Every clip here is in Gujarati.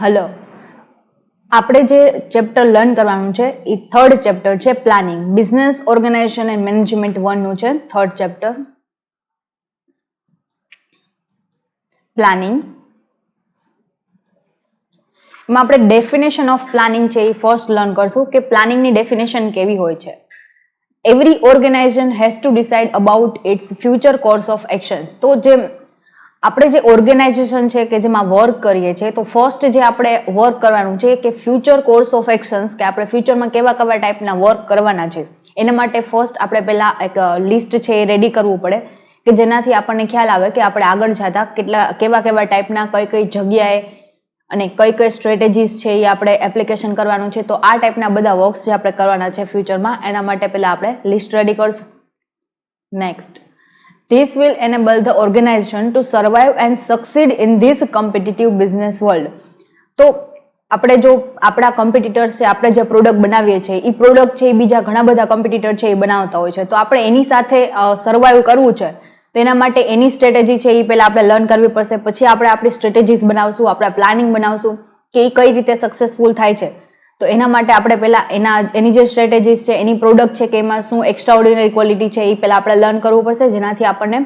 હલો, આપણે જે ચેપ્ટર લર્ન કરવાનું છે એ થર્ડ ચેપ્ટર છે planning. Business organisation and management 1 નું છે થર્ડ ચેપ્ટર પ્લાનિંગ. એમાં આપણે ડેફિનેશન ઓફ પ્લાનિંગ છે એ ફર્સ્ટ લર્ન કરશું કે પ્લાનિંગની ડેફિનેશન કેવી હોય છે. Every organisation has to decide about its future course of actions. તો જે આપણે જે ઓર્ગેનાઇઝેશન છે કે જેમાં વર્ક કરીએ છીએ તો ફર્સ્ટ જે આપણે વર્ક કરવાનું છે કે ફ્યુચર કોર્સ ઓફ એક્શન્સ, કે આપણે ફ્યુચરમાં કેવા કેવા ટાઈપના વર્ક કરવાના છે એના માટે ફર્સ્ટ આપણે પહેલા એક લિસ્ટ છે એ રેડી કરવું પડે કે જેનાથી આપણને ખ્યાલ આવે કે આપણે આગળ જતા કેવા કેવા ટાઈપના કઈ જગ્યાએ અને કઈ સ્ટ્રેટેજીસ છે એ આપણે એપ્લિકેશન કરવાનું છે. તો આ ટાઈપના બધા વર્ક્સ જે આપણે કરવાના છે ફ્યુચરમાં એના માટે પહેલા આપણે લિસ્ટ રેડી કરશું. Next, this will enable the organization to survive and succeed in this competitive business world. તો આપણે જો આપણા કોમ્પિટિટર્સ છે, આપણે જે પ્રોડક્ટ બનાવીએ છીએ એ પ્રોડક્ટ છે એ બીજા ઘણા બધા કોમ્પિટિટર છે એ બનાવતા હોય છે, તો આપણે એની સાથે સર્વાઈવ કરવું છે તો એના માટે એની સ્ટ્રેટેજી છે એ પહેલા આપણે લર્ન કરવી પડશે. પછી આપણે આપણી સ્ટ્રેટેજીસ બનાવશું, આપણા પ્લાનિંગ બનાવશું કે એ કઈ રીતે સક્સેસફુલ થાય છે. તો એના માટે આપણે પહેલા એની જે સ્ટ્રેટેજીસ છે, એની પ્રોડક્ટ છે કે એમાં શું એક્સ્ટ્રા ઓર્ડિનરી ક્વોલિટી છે એ પહેલા આપણે લર્ન કરવું પડશે, જેનાથી આપણને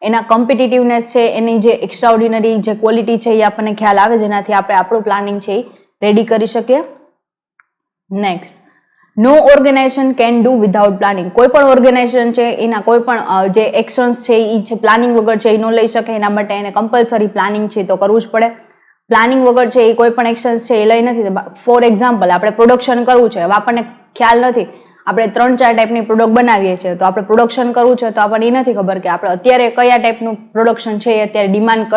એના કોમ્પિટિટિવનેસ છે, એની જે એક્સ્ટ્રા ઓર્ડિનરી જે ક્વોલિટી છે એ આપણને ખ્યાલ આવે, જેનાથી આપણે આપણું પ્લાનિંગ છે એ રેડી કરી શકીએ. Next, no organisation can do without planning. કોઈ પણ ઓર્ગેનાઇઝેશન છે એના કોઈ પણ જે એક્શન્સ છે એ છે પ્લાનિંગ વગર છે એ ન લઈ શકે. એના માટે એને કમ્પલસરી પ્લાનિંગ છે તો કરવું જ પડે. પ્લાનિંગ વગર છે એ કોઈ પણ એક્શન્સ છે એ લઈ નથી. ફોર એક્ઝામ્પલ, આપણે પ્રોડક્શન કરવું છે, હવે આપણને ખ્યાલ નથી, આપણે 3-4 ટાઈપની પ્રોડક્ટ બનાવીએ છીએ તો આપણે પ્રોડક્શન કરવું છે તો આપણને એ નથી ખબર કે આપણે અત્યારે કયા ટાઈપનું પ્રોડક્શન છે, અત્યારે ડિમાન્ડ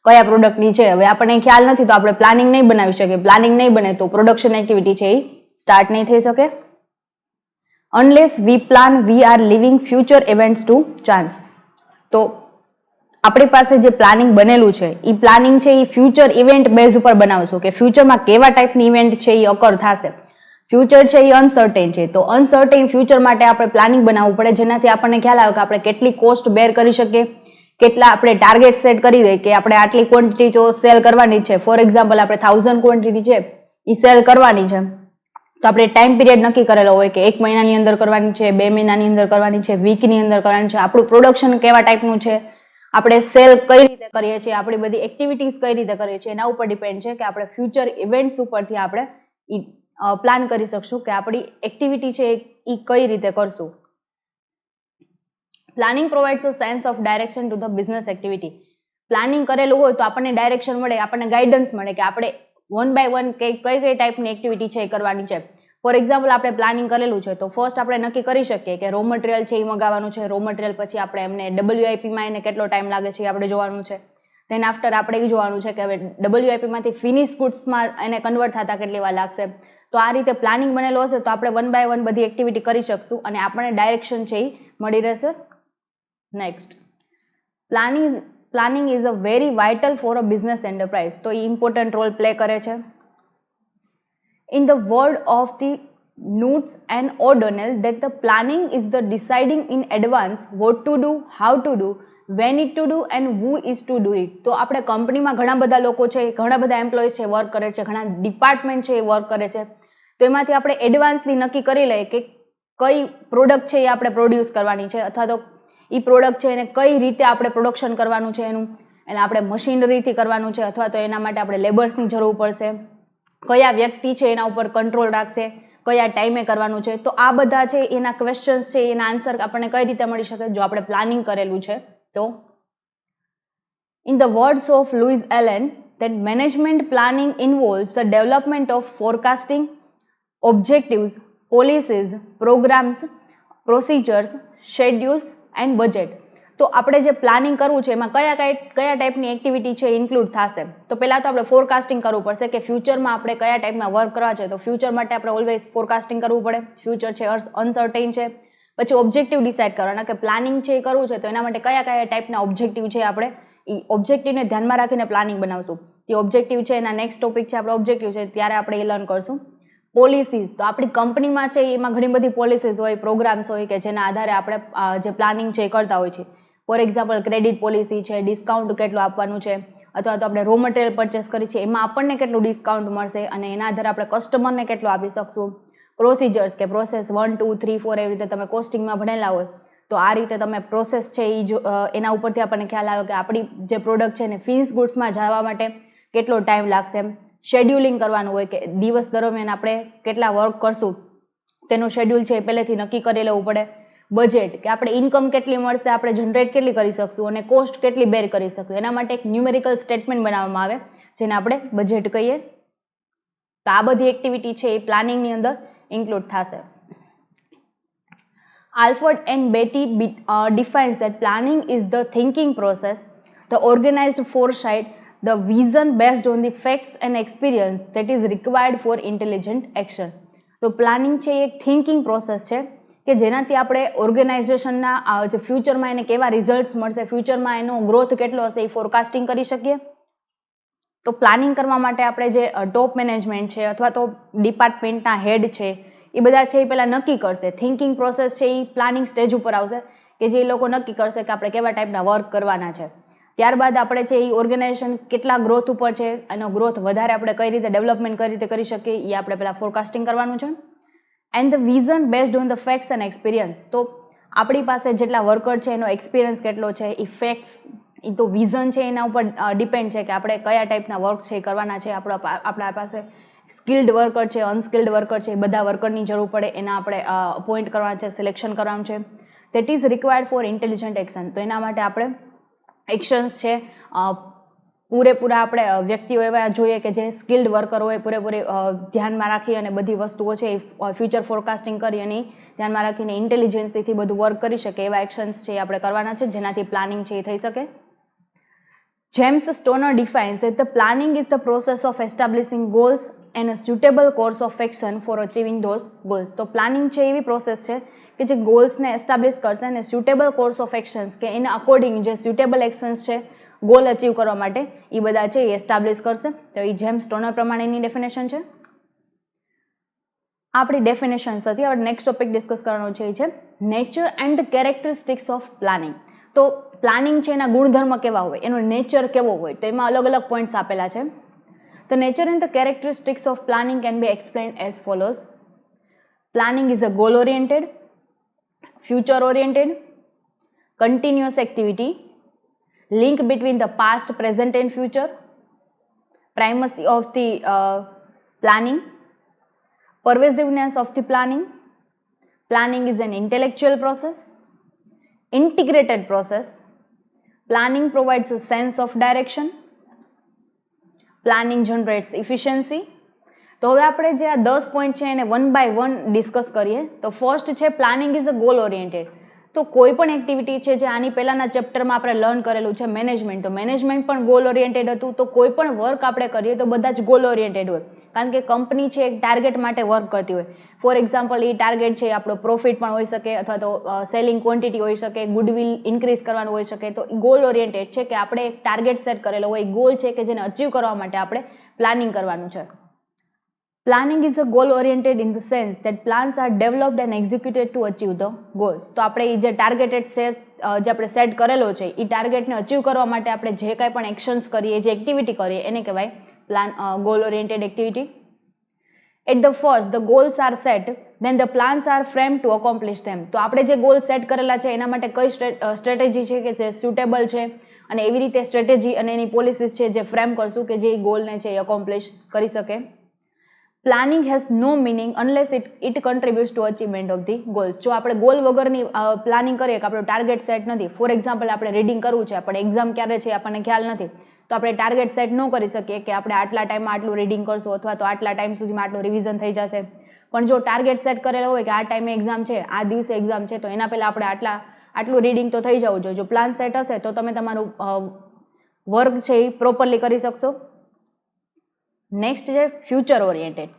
કયા પ્રોડક્ટની છે, હવે આપણને ખ્યાલ નથી તો આપણે પ્લાનિંગ નહીં બનાવી શકીએ. પ્લાનિંગ નહીં બને તો પ્રોડક્શન એક્ટિવિટી છે એ સ્ટાર્ટ નહીં થઈ શકે. Unless we plan we are leaving future events to chance. તો આપણી પાસે જે પ્લાનિંગ બનેલું છે એ પ્લાનિંગ છે એ ફ્યુચર ઇવેન્ટ બેઝ ઉપર બનાવશું કે ફ્યુચરમાં કેવા ટાઈપની ઇવેન્ટ છે એ અકર થશે. ફ્યુચર છે એ અનસર્ટેન છે, તો અનસર્ટેન ફ્યુચર માટે આપણે પ્લાનિંગ બનાવવું પડે, જેનાથી આપણને ખ્યાલ આવે કે આપણે કેટલી કોસ્ટ બેર કરી શકીએ, કેટલા આપણે ટાર્ગેટ સેટ કરી દઈએ કે આપણે આટલી ક્વોન્ટિટી તો સેલ કરવાની છે. ફોર એક્ઝામ્પલ, આપણે 1000 ક્વોન્ટિટી છે એ સેલ કરવાની છે તો આપણે ટાઈમ પીરિયડ નક્કી કરેલો હોય કે 1 મહિનાની અંદર કરવાની છે, 2 મહિનાની અંદર કરવાની છે, વીકની અંદર કરવાની છે. આપણું પ્રોડક્શન કેવા ટાઈપનું છે, આપણે સેલ કઈ રીતે કરીએ છીએ, આપણી બધી એક્ટિવિટીઝ કઈ રીતે કરીએ છીએ એના ઉપર ડિપેન્ડ છે કે આપણે ફ્યુચર ઇવેન્ટ્સ ઉપરથી આપણે પ્લાન કરી શકશું કે આપણી એક્ટિવિટી છે એ કઈ રીતે કરશું. Planning provides a sense of direction to the business activity. Planning કરેલું હોય તો આપણને ડાયરેક્શન મળે, આપણને ગાઈડન્સ મળે કે આપણે 1 by 1 કઈ ટાઈપની એક્ટિવિટી છે એ કરવાની છે. ફોર એક્ઝામ્પલ, આપણે પ્લાનિંગ કરેલું છે તો ફર્સ્ટ આપણે નક્કી કરી શકીએ કે રો મટીરિયલ છે એ મગાવવાનું છે. રો મટીરિયલ પછી આપણે એમને WIP માં એને કેટલો ટાઈમ લાગે છે એ આપણે જોવાનું છે. ધેન આફ્ટર આપણે એ જોવાનું છે કે હવે WIP માંથી ફિનિશ ગુડ્સમાં એને કન્વર્ટ થતા કેટલી વાર લાગશે. તો આ રીતે પ્લાનિંગ બનેલો હશે તો આપણે 1 by 1 બધી એક્ટિવિટી કરી શકશું અને આપણને ડાયરેક્શન છે એ મળી રહેશે. Next, planning is a very vital for a business enterprise. તો એ ઇમ્પોર્ટન્ટ રોલ પ્લે કરે છે. In the word of the Knudsen and O'Donnell, that the planning is the deciding in advance what to do, how to do, when it to do and who is to do it. તો આપણે કંપનીમાં ઘણા બધા લોકો છે, ઘણા બધા એમ્પ્લોઈઝ છે વર્ક કરે છે, ઘણા ડિપાર્ટમેન્ટ છે એ વર્ક કરે છે, તો એમાંથી આપણે એડવાન્સથી નક્કી કરી લઈએ કે કઈ પ્રોડક્ટ છે એ આપણે પ્રોડ્યુસ કરવાની છે અથવા તો એ પ્રોડક્ટ છે એને કઈ રીતે આપણે પ્રોડક્શન કરવાનું છે, એને આપણે મશીનરીથી કરવાનું છે અથવા તો એના માટે આપણે લેબર્સની જરૂર પડશે, કયા વ્યક્તિ છે એના ઉપર કંટ્રોલ રાખશે, કયા ટાઈમે કરવાનું છે. તો આ બધા છે એના ક્વેશ્ચન્સ છે એના આન્સર આપણને કઈ રીતે મળી શકે જો આપણે પ્લાનિંગ કરેલું છે તો. In the words of Louis એલેન, that management planning involves the development of forecasting, objectives, policies, programs, procedures, schedules and budget. તો આપણે જે પ્લાનિંગ કરવું છે એમાં કયા ટાઈપની એક્ટિવિટી છે ઇન્ક્લુડ થશે. તો પહેલા તો આપણે ફોરકાસ્ટિંગ કરવું પડશે કે ફ્યુચરમાં આપણે કયા ટાઈપના વર્ક કરવા છે. તો ફ્યુચર માટે આપણે ઓલવેઝ ફોરકાસ્ટિંગ કરવું પડે. ફ્યુચર છે અનસર્ટેન છે. પછી ઓબ્જેક્ટિવ ડિસાઇડ કરવાના કે પ્લાનિંગ છે એ કરવું છે તો એના માટે કયા ટાઈપના ઓબ્જેક્ટિવ છે આપણે એ ઓબ્જેક્ટિવને ધ્યાનમાં રાખીને પ્લાનિંગ બનાવશું. એ ઓબ્જેક્ટિવ છે એના નેક્સ્ટ ટોપિક છે આપણે ઓબ્જેક્ટિવ છે ત્યારે આપણે એ લર્ન કરશું. પોલિસીઝ, તો આપણી કંપનીમાં છે એમાં ઘણી બધી પોલિસીઝ હોય, પ્રોગ્રામ્સ હોય કે જેના આધારે આપણે જે પ્લાનિંગ છે એ કરતા હોય છે. ફોર એક્ઝામ્પલ, ક્રેડિટ પોલિસી છે, ડિસ્કાઉન્ટ કેટલું આપવાનું છે, અથવા તો આપણે રો મટીરિયલ પરચેસ કરી છે એમાં આપણને કેટલું ડિસ્કાઉન્ટ મળશે અને એના આધારે આપણે કસ્ટમરને કેટલું આપી શકશું. પ્રોસિજર્સ કે પ્રોસેસ 1, 2, 3, 4 એવી રીતે તમે કોસ્ટિંગમાં ભણેલા હોય તો આ રીતે તમે પ્રોસેસ છે એ જો એના ઉપરથી આપણને ખ્યાલ આવે કે આપણી જે પ્રોડક્ટ છે એને ફિનિશ ગુડ્સમાં જવા માટે કેટલો ટાઈમ લાગશે. શેડ્યુલિંગ કરવાનું હોય કે દિવસ દરમિયાન આપણે કેટલા વર્ક કરશું તેનું શેડ્યુલ છે એ પહેલેથી નક્કી કરી લેવું પડે. બજેટ કે આપણે ઇન્કમ કેટલી મળશે, આપણે જનરેટ કેટલી કરી શકશું અને કોસ્ટ કેટલી બેર કરી શકશું, એના માટે એક ન્યુમેરિકલ સ્ટેટમેન્ટ બનાવવામાં આવે જેને આપણે બજેટ કહીએ. તો આ બધી એક્ટિવિટી છે એ પ્લાનિંગની અંદર ઇન્ક્લુડ થશે. Alford and Beatty defines that planning is the thinking process, the organized foresight, the vision based on the facts and experience that is required for intelligent action. તો પ્લાનિંગ છે એ એક થિંકિંગ પ્રોસેસ છે કે જેનાથી આપણે ઓર્ગેનાઇઝેશનના જે ફ્યુચરમાં એને કેવા રિઝલ્ટ્સ મળશે, ફ્યુચરમાં એનો ગ્રોથ કેટલો હશે એ ફોરકાસ્ટિંગ કરી શકીએ. તો પ્લાનિંગ કરવા માટે આપણે જે ટોપ મેનેજમેન્ટ છે અથવા તો ડિપાર્ટમેન્ટના હેડ છે એ બધા છે એ પહેલાં નક્કી કરશે. થિંકિંગ પ્રોસેસ છે એ પ્લાનિંગ સ્ટેજ ઉપર આવશે કે જે એ લોકો નક્કી કરશે કે આપણે કેવા ટાઈપના વર્ક કરવાના છે. ત્યારબાદ આપણે છે એ ઓર્ગેનાઇઝેશન કેટલા ગ્રોથ ઉપર છે, એનો ગ્રોથ વધારે આપણે કઈ રીતે ડેવલપમેન્ટ કઈ રીતે કરી શકીએ એ આપણે પહેલાં ફોરકાસ્ટિંગ કરવાનું છે. And the vision based on the facts and experience. તો આપણી પાસે જેટલા વર્કર છે એનો એક્સપિરિયન્સ કેટલો છે એ ફેક્ટ્સ એ તો વિઝન છે એના ઉપર ડિપેન્ડ છે કે આપણે કયા ટાઈપના વર્ક છે એ કરવાના છે. આપણા પાસે સ્કિલ્ડ વર્કર છે, અનસ્કિલ્ડ વર્કર છે, એ બધા વર્કરની જરૂર પડે, એના આપણે અપોઇન્ટ કરવાના છે, સિલેક્શન કરવાનું છે. That is required four intelligent action. તો એના માટે આપણે એક્શન્સ છે પૂરેપૂરા આપણે વ્યક્તિઓ એવા જોઈએ કે જે સ્કિલ્ડ વર્કર હોય, પૂરેપૂરી ધ્યાનમાં રાખી અને બધી વસ્તુઓ છે એ ફ્યુચર ફોરકાસ્ટિંગ કરી અને ધ્યાનમાં રાખીને ઇન્ટેલિજન્સીથી બધું વર્ક કરી શકે એવા એક્શન્સ છે એ આપણે કરવાના છે જેનાથી પ્લાનિંગ છે એ થઈ શકે. James Stoner defines that the planning is the process of establishing goals and a suitable course of action for achieving those goals. તો પ્લાનિંગ છે એવી પ્રોસેસ છે કે જે ગોલ્સને એસ્ટાબ્લિશ કરશે અને સુટેબલ કોર્સ ઓફ એક્શન્સ કે એના અકોર્ડિંગ જે સુટેબલ એક્શન્સ છે ગોલ અચીવ કરવા માટે એ બધા છે એ એસ્ટાબ્લિશ કરશે. તો એ જેમ્સ સ્ટોનર પ્રમાણેની ડેફિનેશન છે. આપણી ડેફિનેશન્સ હતી. હવે નેક્સ્ટ ટોપિક ડિસ્કસ કરવાનો છે એ છે nature and the characteristics of planning. તો પ્લાનિંગ છે એના ગુણધર્મ કેવા હોય, એનો નેચર કેવો હોય, તો એમાં અલગ અલગ પોઈન્ટ્સ આપેલા છે. The nature and the characteristics of planning can be explained as follows. Planning is a goal-oriented, future-oriented, continuous activity, link between the past, present and future, primacy of the planning, pervasiveness of the planning. Planning is an intellectual process, integrated process. Planning provides a sense of direction. Planning generates efficiency. તો હવે આપણે જે આ 10 પોઈન્ટ છે એને 1 by 1 ડિસ્કસ કરીએ. તો ફર્સ્ટ છે planning is a goal oriented. તો કોઈ પણ એક્ટિવિટી છે જે આની પહેલાના ચેપ્ટરમાં આપણે લર્ન કરેલું છે મેનેજમેન્ટ, તો મેનેજમેન્ટ પણ ગોલ ઓરિએન્ટેડ હતું. તો કોઈ પણ વર્ક આપણે કરીએ તો બધા જ ગોલ ઓરિએન્ટેડ હોય કારણ કે કંપની છે એક ટાર્ગેટ માટે વર્ક કરતી હોય. ફોર એક્ઝામ્પલ એ ટાર્ગેટ છે આપણો પ્રોફિટ પણ હોઈ શકે અથવા તો સેલિંગ ક્વોન્ટિટી હોઈ શકે, ગુડવિલ ઇન્ક્રીઝ કરવાનું હોઈ શકે. તો ગોલ ઓરિએન્ટેડ છે કે આપણે એક ટાર્ગેટ સેટ કરેલો હોય, ગોલ છે કે જેને અચીવ કરવા માટે આપણે પ્લાનિંગ કરવાનું છે. Planning is a goal oriented in the sense that plans are developed and executed to achieve the goals. તો આપણે જે ટાર્ગેટેડ સેટ જે આપણે સેટ કરેલો છે એ ટાર્ગેટને અચીવ કરવા માટે આપણે જે કાંઈ પણ એક્શન્સ કરીએ, જે એક્ટિવિટી કરીએ એને કહેવાય goal oriented activity. At the first, the goals are set, then the plans are framed to accomplish them. તો આપણે જે ગોલ સેટ કરેલા છે એના માટે કઈ સ્ટ્રેટેજી છે કે જે સુટેબલ છે અને એવી રીતે સ્ટ્રેટેજી અને એની પોલિસીસ છે જે ફ્રેમ કરશું કે જે ગોલને છે એ અકોમ્પ્લિશ કરી શકે. Planning has no meaning unless it contributes to achievement of the goal. જો આપણે ગોલ વગરની પ્લાનિંગ કરીએ કે આપણો ટાર્ગેટ સેટ નથી, ફોર એક્ઝામ્પલ આપણે રીડિંગ કરવું છે, આપણે એક્ઝામ ક્યારે છે આપણને ખ્યાલ નથી, તો આપણે ટાર્ગેટ સેટ ન કરી શકીએ કે આપણે આટલા ટાઈમમાં આટલું રીડિંગ કરશું અથવા તો આટલા ટાઈમ સુધીમાં આટલું રિવિઝન થઈ જશે. પણ જો ટાર્ગેટ સેટ કરેલો હોય કે આ ટાઈમે એક્ઝામ છે, આ દિવસે એક્ઝામ છે, તો એના પહેલાં આપણે આટલું રીડિંગ તો થઈ જવું જોઈએ. જો પ્લાન સેટ હશે તો તમે તમારું વર્ક છે એ પ્રોપરલી કરી શકશો. નેક્સ્ટ છે future oriented.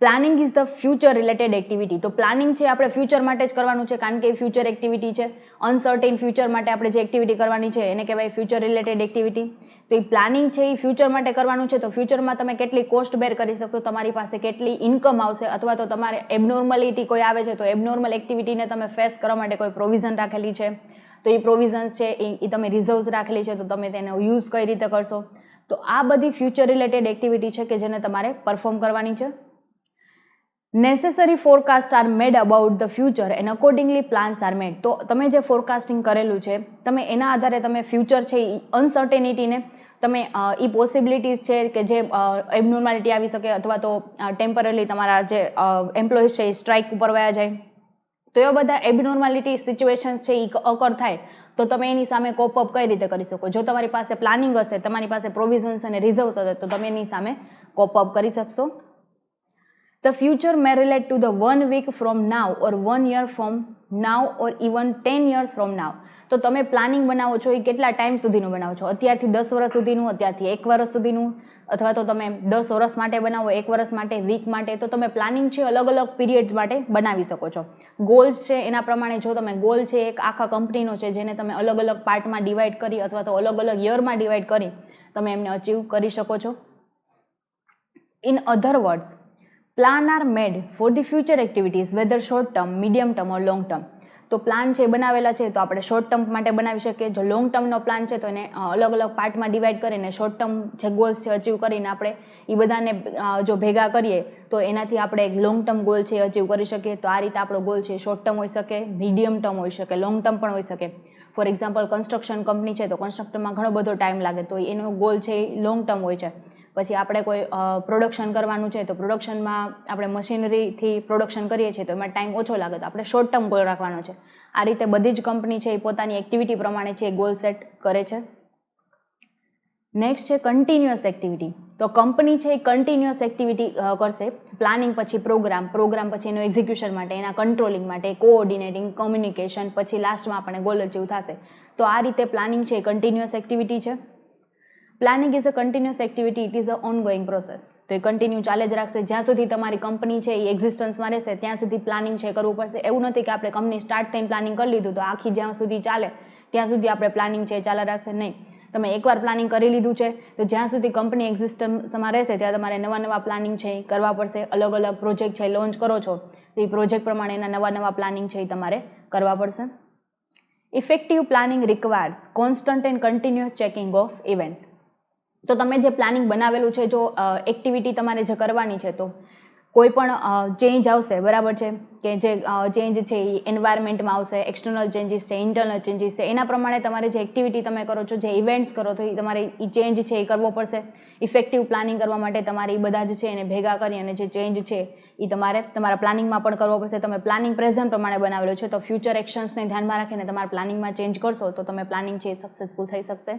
Planning is the future related activity. તો પ્લાનિંગ છે આપણે ફ્યુચર માટે જ કરવાનું છે કારણ કે એ ફ્યુચર એક્ટિવિટી છે. અનસર્ટેન ફ્યુચર માટે આપણે જે એક્ટિવિટી કરવાની છે એને કહેવાય ફ્યુચર રિલેટેડ એક્ટિવિટી. તો એ પ્લાનિંગ છે એ ફ્યુચર માટે કરવાનું છે. તો ફ્યુચરમાં તમે કેટલી કોસ્ટ બેર કરી શકશો, તમારી પાસે કેટલી ઇન્કમ આવશે અથવા તો તમારે એબનોર્મલિટી કોઈ આવે છે તો એબનોર્મલ એક્ટિવિટીને તમે ફેસ કરવા માટે કોઈ પ્રોવિઝન રાખેલી છે. તો એ પ્રોવિઝન્સ છે એ તમે રિઝર્વ્સ રાખેલી છે તો તમે તેનો યુઝ કઈ રીતે કરશો. તો આ બધી ફ્યુચર રિલેટેડ એક્ટિવિટી છે કે જેને તમારે પરફોર્મ કરવાની છે. Necessary forecast are made about the future and accordingly plans are made. તો તમે જે ફોરકાસ્ટિંગ કરેલું છે તમે એના આધારે તમે ફ્યુચર છે એ અનસર્ટેનિટીને તમે એ પોસિબિલિટીઝ છે કે જે એબનોર્માલિટી આવી શકે અથવા તો ટેમ્પરરી તમારા જે એમ્પ્લોઈઝ છે એ સ્ટ્રાઇક ઉપર વયા જાય, તો એવા બધા એબનોર્માલિટી સિચ્યુએશન્સ છે એ અકર થાય તો તમે એની સામે કોપ અપ કઈ રીતે કરી શકો. જો તમારી પાસે પ્લાનિંગ હશે, તમારી પાસે પ્રોવિઝન્સ અને રિઝર્વ્સ હશે તો તમે એની સામે કોપ અપ કરી શકશો. The future may relate to the 1 week from now or 1 year from now or even 10 years from now. તો તમે પ્લાનિંગ બનાવો છો એ કેટલા ટાઈમ સુધીનું બનાવો છો, અત્યારથી 10 વર્ષ સુધીનું, અત્યારથી 1 વર્ષ સુધીનું, અથવા તો તમે 10 વર્ષ માટે બનાવો, 1 વર્ષ માટે, વીક માટે. તો તમે પ્લાનિંગ છે અલગ અલગ પીરિયડ માટે બનાવી શકો છો. ગોલ્સ છે એના પ્રમાણે જો તમે ગોલ છે એક આખા કંપનીનો છે જેને તમે અલગ અલગ પાર્ટમાં ડિવાઈડ કરી અથવા તો અલગ અલગ યરમાં ડિવાઈડ કરી તમે એમને અચીવ કરી શકો છો. In other words, plans are made for the future activities whether short term, medium term or long term. તો પ્લાન છે બનાવેલા છે તો આપણે શોર્ટ ટર્મ માટે બનાવી શકીએ. જો લોંગ ટર્મનો પ્લાન છે તો એને અલગ અલગ પાર્ટમાં ડિવાઈડ કરીને શોર્ટ ટર્મ જે ગોલ્સ છે અચીવ કરીને આપણે એ બધાને જો ભેગા કરીએ તો એનાથી આપણે એક લોંગ ટર્મ ગોલ છે અચીવ કરી શકીએ. તો આ રીતે આપણો ગોલ છે શોર્ટ ટર્મ હોઈ શકે, મીડિયમ ટર્મ હોઈ શકે, લોંગ ટર્મ પણ હોઈ શકે. ફોર એક્ઝામ્પલ કન્સ્ટ્રક્શન કંપની છે તો કન્સ્ટ્રક્શનમાં ઘણો બધો ટાઈમ લાગે તો એનો ગોલ છે એ લોંગ ટર્મ હોય છે. પછી આપણે કોઈ પ્રોડક્શન કરવાનું છે તો પ્રોડક્શનમાં આપણે મશીનરીથી પ્રોડક્શન કરીએ છીએ તો એમાં ટાઈમ ઓછો લાગે તો આપણે શોર્ટ ટર્મ ગોલ રાખવાનો છે. આ રીતે બધી જ કંપની છે એ પોતાની એક્ટિવિટી પ્રમાણે છે ગોલ સેટ કરે છે. નેક્સ્ટ છે કન્ટિન્યુઅસ એક્ટિવિટી. તો કંપની છે એ કન્ટિન્યુઅસ એક્ટિવિટી કરશે, પ્લાનિંગ પછી પ્રોગ્રામ, પ્રોગ્રામ પછી એનું એક્ઝિક્યુશન માટે, એના કંટ્રોલિંગ માટે, કોઓર્ડિનેટિંગ, કમ્યુનિકેશન, પછી લાસ્ટમાં આપણે ગોલ અચીવ થશે. તો આ રીતે પ્લાનિંગ છે એ કન્ટિન્યુઅસ એક્ટિવિટી છે. Planning is a continuous activity, it is a ongoing process. તો એ કન્ટિન્યુ ચાલે જ રાખશે જ્યાં સુધી તમારી કંપની છે એ એક્ઝિસ્ટન્સમાં રહેશે ત્યાં સુધી પ્લાનિંગ છે કરવું પડશે. એવું નથી કે આપણે કંપની સ્ટાર્ટ થઈને પ્લાનિંગ કરી લીધું તો આખી જ્યાં સુધી ચાલે ત્યાં સુધી આપણે પ્લાનિંગ છે ચાલે રાખશે, નહીં. તમે એકવાર પ્લાનિંગ કરી લીધું છે તો જ્યાં સુધી કંપની એક્ઝિસ્ટન્સમાં રહેશે ત્યાં તમારે નવા નવા પ્લાનિંગ છે એ કરવા પડશે. અલગ અલગ પ્રોજેક્ટ છે લોન્ચ કરો છો તો એ પ્રોજેક્ટ પ્રમાણે એના નવા નવા પ્લાનિંગ છે એ તમારે કરવા પડશે. Effective planning requires constant and continuous checking of events. તો તમે જે પ્લાનિંગ બનાવેલું છે, જો એક્ટિવિટી તમારે જે કરવાની છે તો કોઈ પણ ચેન્જ આવશે, બરાબર છે, કે જે ચેન્જ છે એ એન્વાયરમેન્ટમાં આવશે, એક્સટર્નલ ચેન્જીસ છે, ઇન્ટરનલ ચેન્જીસ છે, એના પ્રમાણે તમારે જે એક્ટિવિટી તમે કરો છો, જે ઇવેન્ટ્સ કરો તો એ તમારે એ ચેન્જ છે એ કરવો પડશે. ઇફેક્ટિવ પ્લાનિંગ કરવા માટે તમારે એ બધા જ છે એને ભેગા કરી અને જે ચેન્જ છે એ તમારે તમારા પ્લાનિંગમાં પણ કરવો પડશે. તમે પ્લાનિંગ પ્રેઝન્ટ પ્રમાણે બનાવેલું છે તો ફ્યુચર એક્શન્સને ધ્યાનમાં રાખીને તમારા પ્લાનિંગમાં ચેન્જ કરશો તો તમે પ્લાનિંગ છે એ સક્સેસફુલ થઈ શકશે.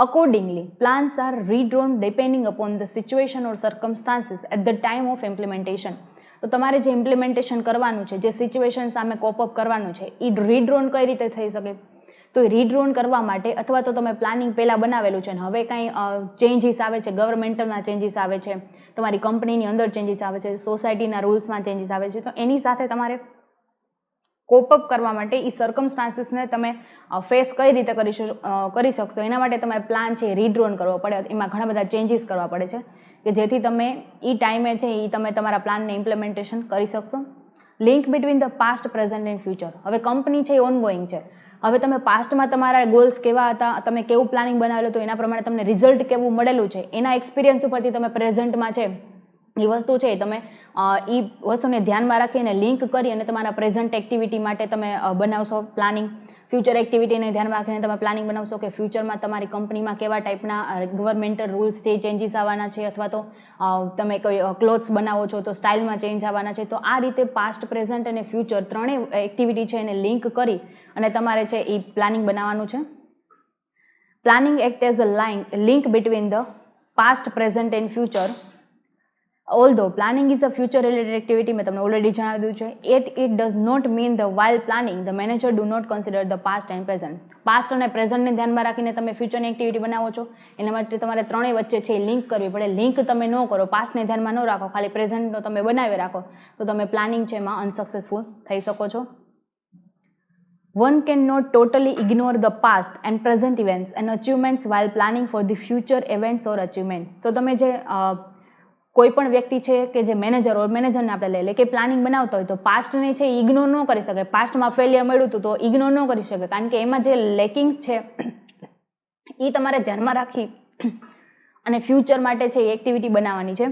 Accordingly, plans are redrawn depending upon the situation or circumstances at the time of implementation. તો તમારે જે ઇમ્પ્લિમેન્ટેશન કરવાનું છે, જે સિચ્યુએશન સામે કોપ અપ કરવાનું છે, એ રીડ્રોન કઈ રીતે થઈ શકે? તો રીડ્રોન કરવા માટે અથવા તો તમે પ્લાનિંગ પહેલાં બનાવેલું છે ને હવે કાંઈ ચેન્જીસ આવે છે, ગવર્મેન્ટના ચેન્જીસ આવે છે, તમારી કંપનીની અંદર ચેન્જીસ આવે છે, સોસાયટીના રૂલ્સમાં ચેન્જીસ આવે છે, તો એની સાથે તમારે કોપ અપ કરવા માટે એ સર્કમસ્ટાન્સીસને તમે ફેસ કઈ રીતે કરી શકશો એના માટે તમારે પ્લાન છે રીડ્રોન કરવો પડે. એમાં ઘણા બધા ચેન્જીસ કરવા પડે છે કે જેથી તમે એ ટાઈમે છે એ તમે તમારા પ્લાનને ઇમ્પ્લિમેન્ટેશન કરી શકશો. Link between the past, present and future. હવે કંપની છે એ ઓનગોઈંગ છે. હવે તમે પાસ્ટમાં તમારા ગોલ્સ કેવા હતા, તમે કેવું પ્લાનિંગ બનાવેલું તો એના પ્રમાણે તમને રિઝલ્ટ કેવું મળેલું છે એના એક્સપિરિયન્સ ઉપરથી તમે પ્રેઝન્ટમાં છે એ વસ્તુ છે તમે એ વસ્તુને ધ્યાનમાં રાખીને લિંક કરી અને તમારા પ્રેઝન્ટ એક્ટિવિટી માટે તમે બનાવશો પ્લાનિંગ. ફ્યુચર એક્ટિવિટીને ધ્યાનમાં રાખીને તમે પ્લાનિંગ બનાવશો કે ફ્યુચરમાં તમારી કંપનીમાં કેવા ટાઈપના ગવર્મેન્ટલ રૂલ્સ છે ચેન્જીસ આવવાના છે, અથવા તો તમે કોઈ ક્લોથ્સ બનાવો છો તો સ્ટાઇલમાં ચેન્જ આવવાના છે. તો આ રીતે પાસ્ટ, પ્રેઝન્ટ અને ફ્યુચર ત્રણેય એક્ટિવિટી છે એને લિંક કરી અને તમારે છે એ પ્લાનિંગ બનાવવાનું છે. Planning act as a link between the past, present and future. Although planning is a future related activity, મેં તમને ઓલરેડી જણાવી દીધું છે, it does not mean the while planning the manager do not consider the past and present. Past અને પ્રેઝન્ટને ધ્યાનમાં રાખીને તમે ફ્યુચરની એક્ટિવિટી બનાવો છો એના માટે તમારે ત્રણેય વચ્ચે છે લિંક કરવી પડે. લિંક તમે ન કરો, પાસ્ટને ધ્યાનમાં ન રાખો, ખાલી પ્રેઝન્ટનો તમે બનાવી રાખો તો તમે પ્લાનિંગ છે એમાં અનસક્સેસફુલ થઈ શકો છો. One cannot totally ignore the past and present events and achievements while planning for the future events or achievement. તો તમે જે કોઈ પણ વ્યક્તિ છે કે જે મેનેજર હોય, મેનેજરને આપણે લઈ લે કે પ્લાનિંગ બનાવતા હોય તો પાસ્ટને છે ઇગ્નોર ન કરી શકે. પાસ્ટમાં ફેલિયર મળ્યું હતું તો ઇગ્નોર ન કરી શકે, કારણ કે એમાં જે લેકિંગ્સ છે એ તમારે ધ્યાનમાં રાખી અને ફ્યુચર માટે છે એ એક્ટિવિટી બનાવવાની છે.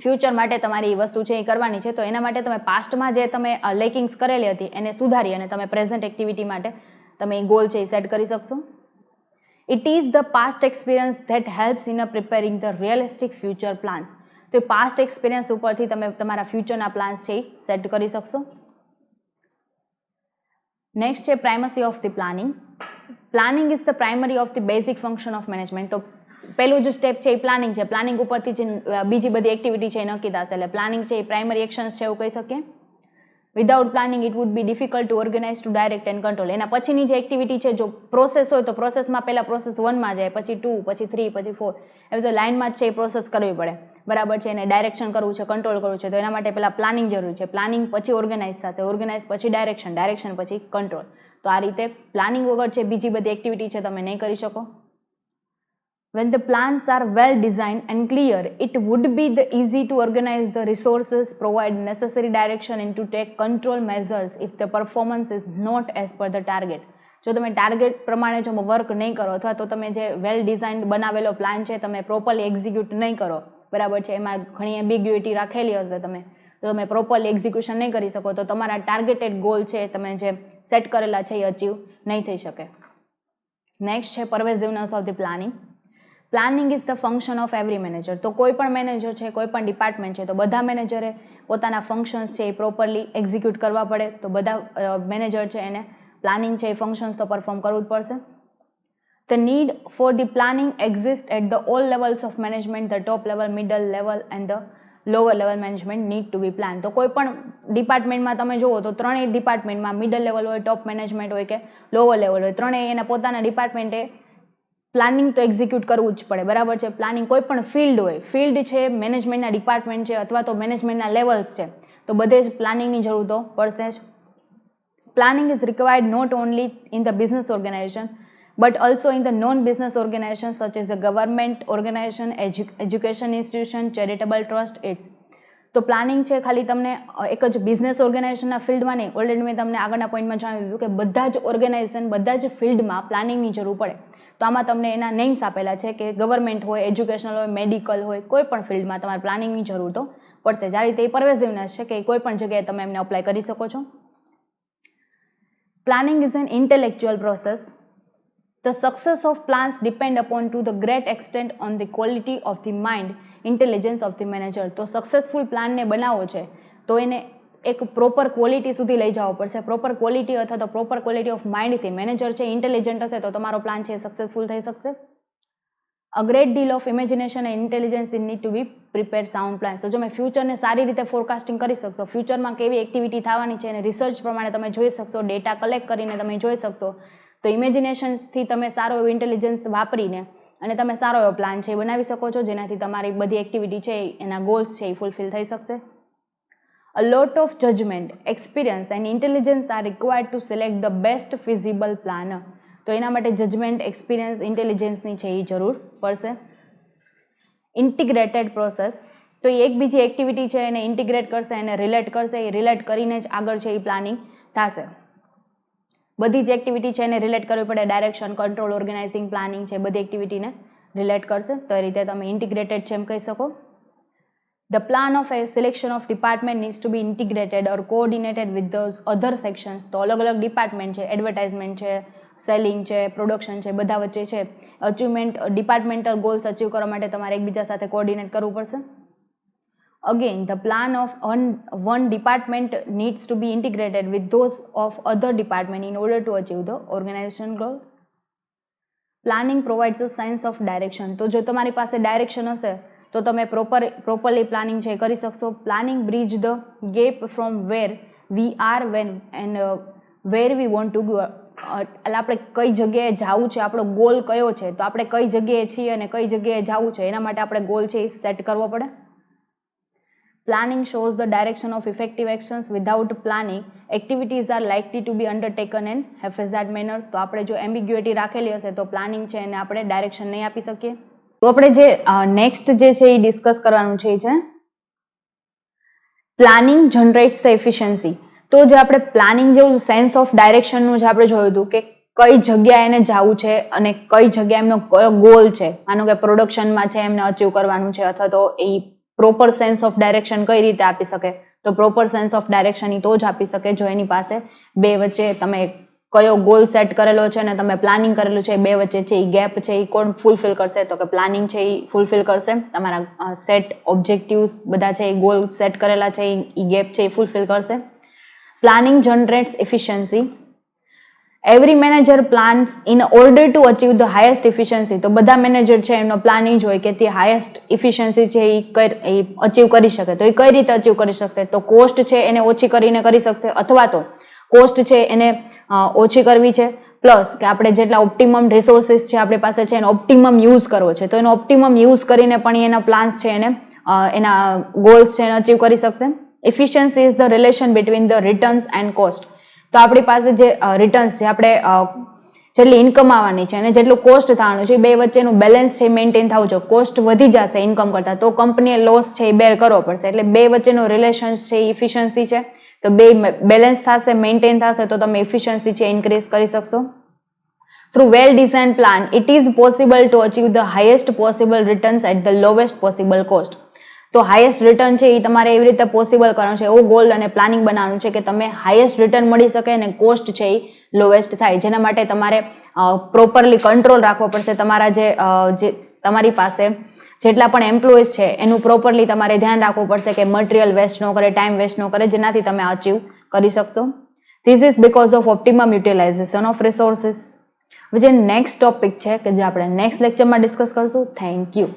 ફ્યુચર માટે તમારી વસ્તુ છે એ કરવાની છે. તો એના માટે તમે પાસ્ટમાં જે તમે લેકિંગ્સ કરેલી હતી એને સુધારી અને તમે પ્રેઝન્ટ એક્ટિવિટી માટે તમે એ ગોલ છે એ સેટ કરી શકશો. It is the past experience that helps in preparing the realistic future plans. તો એ પાસ્ટ એક્સપિરિયન્સ ઉપરથી તમે તમારા ફ્યુચરના પ્લાન્સ છે એ સેટ કરી શકશો. નેક્સ્ટ છે primacy of the planning. Planning is the primary of the basic function of management. તો પહેલું જે સ્ટેપ છે એ પ્લાનિંગ છે. પ્લાનિંગ ઉપરથી જે બીજી બધી એક્ટિવિટી છે એ નક્કી થશે. એટલે પ્લાનિંગ છે એ પ્રાઇમરી એક્શન્સ છે એવું કહી શકીએ. Without planning it would be difficult to organise to direct and control. એના પછીની જે એક્ટિવિટી છે, જો પ્રોસેસ હોય તો પ્રોસેસમાં પહેલા પ્રોસેસ 1માં જાય, પછી 2, પછી 3, પછી 4, એવી તો લાઇનમાં જ છે એ પ્રોસેસ કરવી પડે. બરાબર છે. એને ડાયરેક્શન કરવું છે, કંટ્રોલ કરવું છે, તો એના માટે પહેલા પ્લાનિંગ જરૂરી છે. પ્લાનિંગ પછી ઓર્ગેનાઇઝ થશે, ઓર્ગેનાઇઝ પછી ડાયરેક્શન, ડાયરેક્શન પછી કંટ્રોલ. તો આ રીતે પ્લાનિંગ વગર છે બીજી બધી એક્ટિવિટી છે તમે નહીં કરી શકો. When the plans are well designed and clear, it would be easy to organize the resources, provide necessary direction and to take control measures if the performance is not as per the target. જો તમે ટાર્ગેટ પ્રમાણે જો વર્ક નહીં કરો અથવા તો તમે જે વેલ ડિઝાઇન બનાવેલો પ્લાન છે તમે પ્રોપરલી એક્ઝિક્યુટ નહીં કરો, બરાબર છે, એમાં ઘણી એમ્બિગ્યુઇટી રાખેલી હશે તમે, તો તમે પ્રોપરલી એક્ઝિક્યુશન નહીં કરી શકો તો તમારા ટાર્ગેટેડ ગોલ છે તમે જે સેટ કરેલા છે એ અચીવ નહીં થઈ શકે. નેક્સ્ટ છે pervasiveness of the planning. Planning is the function of every manager. તો કોઈ પણ મેનેજર છે, કોઈ પણ ડિપાર્ટમેન્ટ છે, તો બધા મેનેજરે પોતાના ફંક્શન્સ છે એ પ્રોપરલી એક્ઝિક્યુટ કરવા પડે. તો બધા મેનેજર છે એને પ્લાનિંગ છે એ ફંક્શન્સ તો પરફોર્મ કરવું જ પડશે. The need for the planning exist at the all levels of management, the top level, middle level and the lower level management need to be plan. તો કોઈ પણ ડિપાર્ટમેન્ટમાં તમે જુઓ તો ત્રણેય ડિપાર્ટમેન્ટમાં મિડલ લેવલ હોય, ટોપ મેનેજમેન્ટ હોય કે લોઅર લેવલ હોય, ત્રણેય એના પોતાના ડિપાર્ટમેન્ટે પ્લાનિંગ તો એક્ઝિક્યુટ કરવું જ પડે. બરાબર છે. પ્લાનિંગ કોઈ પણ ફિલ્ડ હોય, ફિલ્ડ છે, મેનેજમેન્ટના ડિપાર્ટમેન્ટ છે અથવા તો મેનેજમેન્ટના લેવલ્સ છે, તો બધે જ પ્લાનિંગની જરૂર તો પડશે જ. Planning is required not only in the business organisation but also in the non-business organizations such as the government organization, education institution, charitable trust, etc. તો પ્લાનિંગ છે ખાલી તમને એક જ બિઝનેસ ઓર્ગેનાઇઝેશનના ફિલ્ડમાં નહીં, ઓલરેડી મેં તમને આગળના પોઈન્ટમાં જણાવી દીધું કે બધા જ ઓર્ગેનાઇઝેશન, બધા જ ફિલ્ડમાં પ્લાનિંગની જરૂર પડે. તો આમાં તમને એના નેમ્સ આપેલા છે કે ગવર્મેન્ટ હોય, એજ્યુકેશનલ હોય, મેડિકલ હોય, કોઈ પણ ફિલ્ડમાં તમારે પ્લાનિંગની જરૂર તો પડશે. જ્યારે રીતે એ પરવેઝિવનેસ છે કે કોઈ પણ જગ્યાએ તમે એમને અપ્લાય કરી શકો છો. Planning is an intellectual process. The success of plans depend upon to the great extent on the quality of the mind, intelligence of the manager. તો સક્સેસફુલ પ્લાનને બનાવવો છે તો એને એક પ્રોપર ક્વોલિટી સુધી લઈ જવો પડશે. પ્રોપર ક્વોલિટી અથવા તો પ્રોપર ક્વોલિટી ઓફ માઇન્ડથી મેનેજર છે ઇન્ટેલિજન્ટ હશે તો તમારો પ્લાન છે સક્સેસફુલ થઈ શકશે. A great deal of imagination and intelligence in need to be prepare sound plan. તો જો તમે ફ્યુચરને સારી રીતે ફોરકાસ્ટિંગ કરી શકશો, ફ્યુચરમાં કેવી એક્ટિવિટી થવાની છે અને રિસર્ચ પ્રમાણે તમે જોઈ શકશો, ડેટા કલેક્ટ કરીને તમે જોઈ શકશો, તો ઇમેજિનેશન્સથી તમે સારો એવો ઇન્ટેલિજન્સ વાપરીને અને તમે સારો એવો પ્લાન છે એ બનાવી શકો છો જેનાથી તમારી બધી એક્ટિવિટી છે એના ગોલ્સ છે એ ફૂલફિલ થઈ શકશે. A lot of judgement, experience and intelligence are required to select the best feasible plan. તો એના માટે જજમેન્ટ, એક્સપિરિયન્સ, ઇન્ટેલિજન્સની છે એ જરૂર પડશે. ઇન્ટિગ્રેટેડ પ્રોસેસ, તો એ એકબીજી એક્ટિવિટી છે એને ઇન્ટિગ્રેટ કરશે, એને રિલેટ કરશે, એ રિલેટ કરીને જ આગળ છે એ પ્લાનિંગ થશે. બધી જ એક્ટિવિટી છે એને રિલેટ કરવી પડે. ડાયરેક્શન, કંટ્રોલ, ઓર્ગેનાઇઝિંગ, પ્લાનિંગ છે બધી એક્ટિવિટીને રિલેટ કરશે. તો એ રીતે તમે ઇન્ટિગ્રેટેડ છે એમ કહી શકો. The plan of a selection of department needs to be integrated or coordinated with the other sections. તો અલગ અલગ ડિપાર્ટમેન્ટ છે, એડવર્ટાઇઝમેન્ટ છે, સેલિંગ છે, પ્રોડક્શન છે, બધા વચ્ચે છે અચીવમેન્ટ, ડિપાર્ટમેન્ટલ ગોલ્સ અચીવ કરવા માટે તમારે એકબીજા સાથે કોઓર્ડિનેટ કરવું પડશે. Again, the plan of one department needs to be integrated with those of other department in order to achieve the organization goal. Planning provides a sense of direction. તો જો તમારી પાસે ડાયરેક્શન હશે તો તમે પ્રોપરલી પ્લાનિંગ છે કરી શકશો. Planning bridge the gap from where we are when and where we want to go. એટલે આપણે કઈ જગ્યાએ જવું છે, આપણો ગોલ કયો છે, તો આપણે કઈ જગ્યાએ છીએ અને કઈ જગ્યાએ જવું છે એના માટે આપણે ગોલ છે એ સેટ કરવો પડે. Planning shows the direction of effective actions. Without planning, activities are likely to be undertaken in haphazard manner. તો આપણે જો એમ્બિગ્યુઇટી રાખેલી હશે તો પ્લાનિંગ છે એને આપણે ડાયરેક્શન નહીં આપી શકીએ. તો આપણે જે નેક્સ્ટ જે છે એ ડિસ્કસ કરવાનું છે એ છે પ્લાનિંગ જનરેટ્સ ધ એફિશિયન્સી. તો જે આપણે પ્લાનિંગ જેવું સેન્સ ઓફ ડાયરેક્શનનું જે આપણે જોયું હતું કે કઈ જગ્યાએ એને જવું છે અને કઈ જગ્યાએ એમનો કયો ગોલ છે, માનો કે પ્રોડક્શનમાં છે એમને અચીવ કરવાનું છે, અથવા તો એ પ્રોપર સેન્સ ઓફ ડાયરેક્શન કઈ રીતે આપી શકે, તો પ્રોપર સેન્સ ઓફ ડાયરેક્શન એ તો જ આપી શકે જો એની પાસે બે વચ્ચે તમે કયો ગોલ સેટ કરેલો છે અને તમે પ્લાનિંગ કરેલું છે, બે વચ્ચે છે એ ગેપ છે એ કોણ ફૂલફિલ કરશે, તો કે પ્લાનિંગ છે એ ફૂલફિલ કરશે. તમારા સેટ ઓબ્જેક્ટિવ્સ બધા છે એ ગોલ સેટ કરેલા છે એ ગેપ છે એ ફૂલફિલ કરશે. Planning generates efficiency. Every manager plans in order to achieve the highest efficiency. તો બધા મેનેજર છે એમનો પ્લાન એ જ હોય કે તે હાયેસ્ટ એફિશિયન્સી છે એ અચીવ કરી શકે. તો એ કઈ રીતે અચીવ કરી શકશે, તો કોસ્ટ છે એને ઓછી કરીને કરી શકશે, અથવા તો કોસ્ટ છે એને ઓછી કરવી છે, પ્લસ કે આપણે જેટલા ઓપ્ટિમમ રિસોર્સિસ છે આપણી પાસે છે એનો ઓપ્ટિમમ યુઝ કરવો છે, તો એનો ઓપ્ટિમમ યુઝ કરીને પણ એના પ્લાન્સ છે એને એના ગોલ્સ છે એને અચીવ કરી શકશે. Efficiency is the relation between the returns and cost. તો આપણી પાસે જે રિટર્ન્સ છે, આપણે જેટલી ઇન્કમ આવવાની છે અને જેટલું કોસ્ટ થવાનું છે એ બે વચ્ચેનું બેલેન્સ છે મેન્ટેન થવું જોઈએ. કોસ્ટ વધી જશે ઇન્કમ કરતા તો કંપનીએ લોસ છે એ બેર કરવો પડશે, એટલે બે વચ્ચેનો રિલેશન્સ છે એ ઇફિશિયન્સી છે. તો બે બેલેન્સ થશે, મેન્ટેન થશે તો તમે ઇફિશિયન્સી છે ઇન્ક્રીઝ કરી શકશો. Through well design plan it is possible to achieve the highest possible returns at the lowest possible cost. તો હાયેસ્ટ રિટર્ન છે એ તમારે એવી રીતે પોસિબલ કરવાનું છે, એવો ગોલ અને પ્લાનિંગ બનાવવાનું છે કે તમે હાયેસ્ટ રિટર્ન મળી શકે અને કોસ્ટ છે એ લોવેસ્ટ થાય. જેના માટે તમારે પ્રોપરલી કંટ્રોલ રાખવો પડશે. તમારા જે તમારી પાસે જેટલા પણ એમ્પ્લોઈઝ છે એનું પ્રોપરલી તમારે ધ્યાન રાખવું પડશે કે મટીરિયલ વેસ્ટ ન કરે, ટાઈમ વેસ્ટ ન કરે, જેનાથી તમે અચીવ કરી શકશો. This is because of optimum utilisation of resources. જે નેક્સ્ટ ટોપિક છે કે જે આપણે નેક્સ્ટ લેક્ચરમાં ડિસ્કસ કરશું. Thank you.